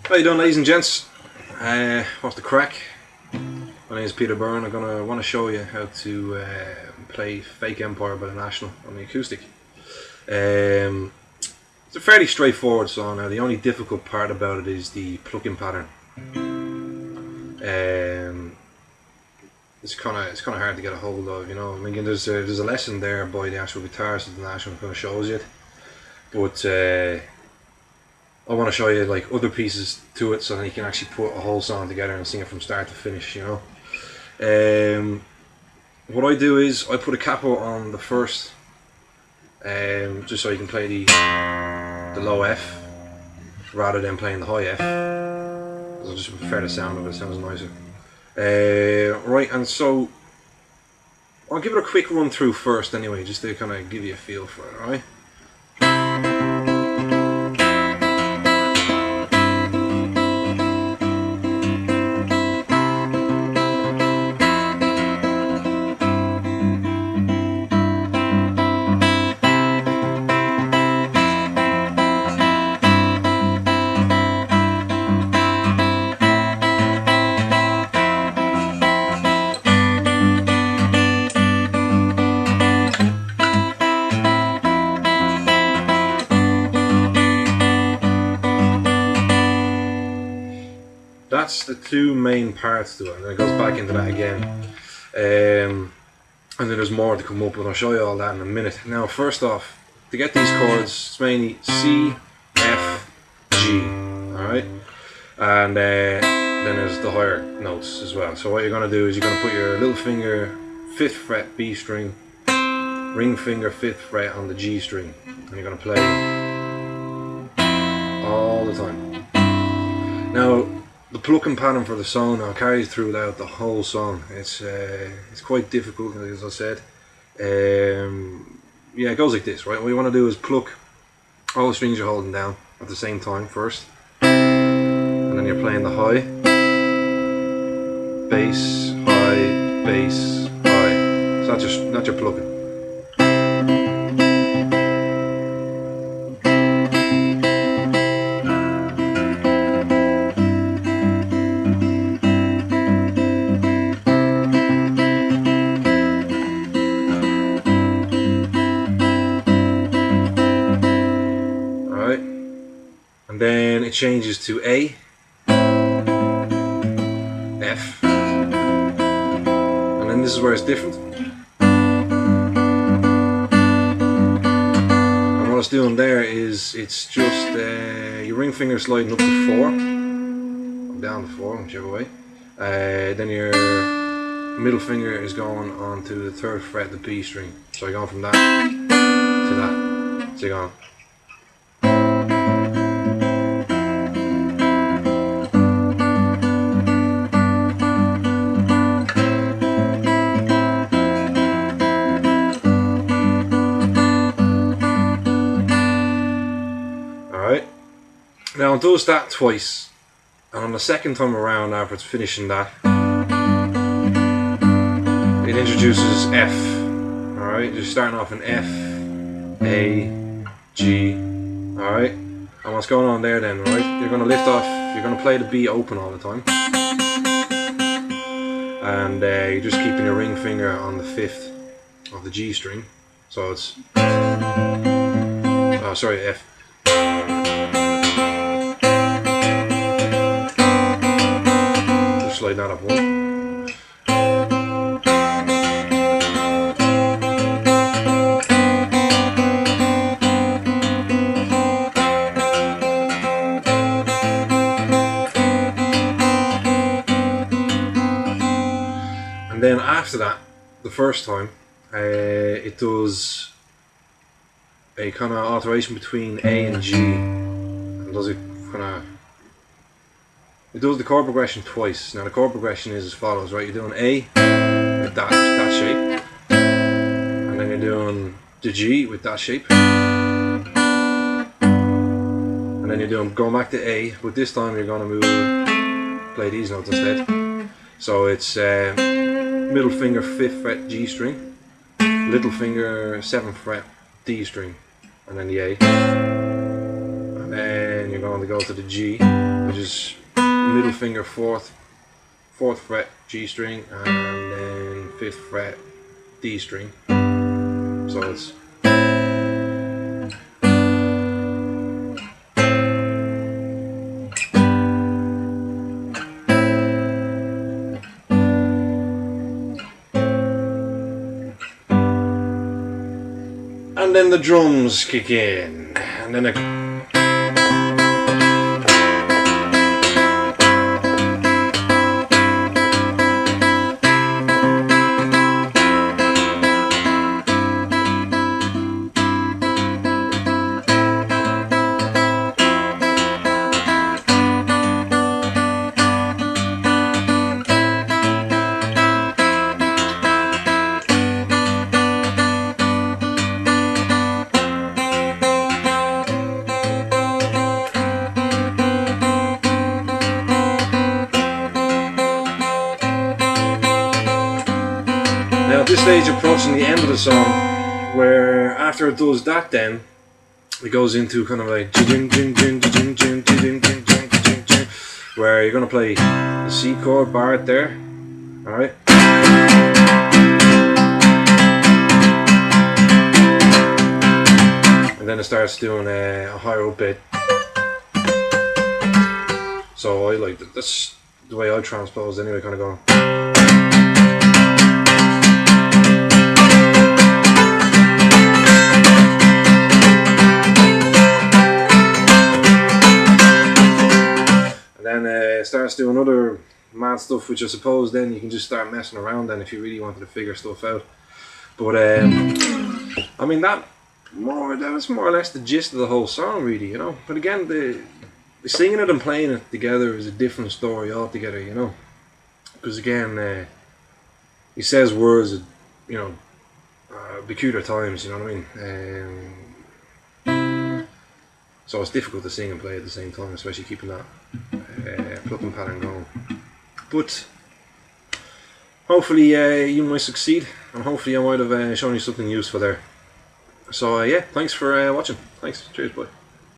How you doing, ladies and gents? What's the crack? My name is Peter Byrne. I'm want to show you how to play Fake Empire by the National on the acoustic. It's a fairly straightforward song. Now the only difficult part about it is the plucking pattern. It's kind of hard to get a hold of, you know. I mean, there's a lesson there by the actual guitarist of the National who kind of shows you it, but I want to show you like other pieces to it so that you can actually put a whole song together and sing it from start to finish, you know. What I do is I put a capo on the first, just so you can play the low F rather than playing the high F. I just prefer the sound of it. It sounds nicer. Right, and so I'll give it a quick run through first anyway, just to kind of give you a feel for it, alright? That's the two main parts to it, and then it goes back into that again. And then there's more to come up, and I'll show you all that in a minute. Now, first off, to get these chords, it's mainly C, F, G, alright? And then there's the higher notes as well. So what you're going to do is you're going to put your little finger 5th fret B string, ring finger 5th fret on the G string, and you're going to play all the time. Now, the plucking pattern for the song now carries throughout the whole song. It's quite difficult, as I said. Yeah, it goes like this, right? What you want to do is pluck all the strings you're holding down at the same time first, and then you're playing the high, bass, high, bass, high. So that's your plucking. And then it changes to A, F, and then this is where it's different. And what it's doing there is it's just your ring finger sliding up to 4, or down to 4, whichever way. Then your middle finger is going on to the 3rd fret, the B string. So you're going from that to that. So you're going. Now it does that twice, and on the second time around, after it's finishing that, it introduces F. Alright, just starting off in F, A, G. Alright, and what's going on there then, right? You're going to lift off, you're going to play the B open all the time, and you're just keeping your ring finger on the 5th of the G string, so it's, oh sorry, F. Slide that up one. And then after that, the first time, it does a kind of alteration between A and G, and does it kind of. It does the chord progression twice. Now the chord progression is as follows, right? You're doing A with that shape, and then you're doing the G with that shape, and then you're going back to A, but this time you're going to play these notes instead. So it's middle finger 5th fret G string, little finger 7th fret D string, and then the A, and then you're you're going to go to the G, which is middle finger 4th fret G string, and then 5th fret D string. So it's and then the drums kick in, and then now at this stage approaching the end of the song, where after it does that, then it goes into kind of like where you're going to play the C chord bar there, alright? And then it starts doing a higher up bit. So I like that. That's the way I transpose anyway, kind of going. Starts doing other mad stuff, which I suppose then you can just start messing around then if you really wanted to figure stuff out. But I mean that was more or less the gist of the whole song, really, you know. But again, the singing it and playing it together is a different story altogether, you know. Because again, he says words at, you know, peculiar times, you know what I mean. So it's difficult to sing and play at the same time, especially keeping that plucking pattern going. But hopefully you might succeed, and hopefully I might have shown you something useful there. So yeah, thanks for watching. Thanks. Cheers, bye.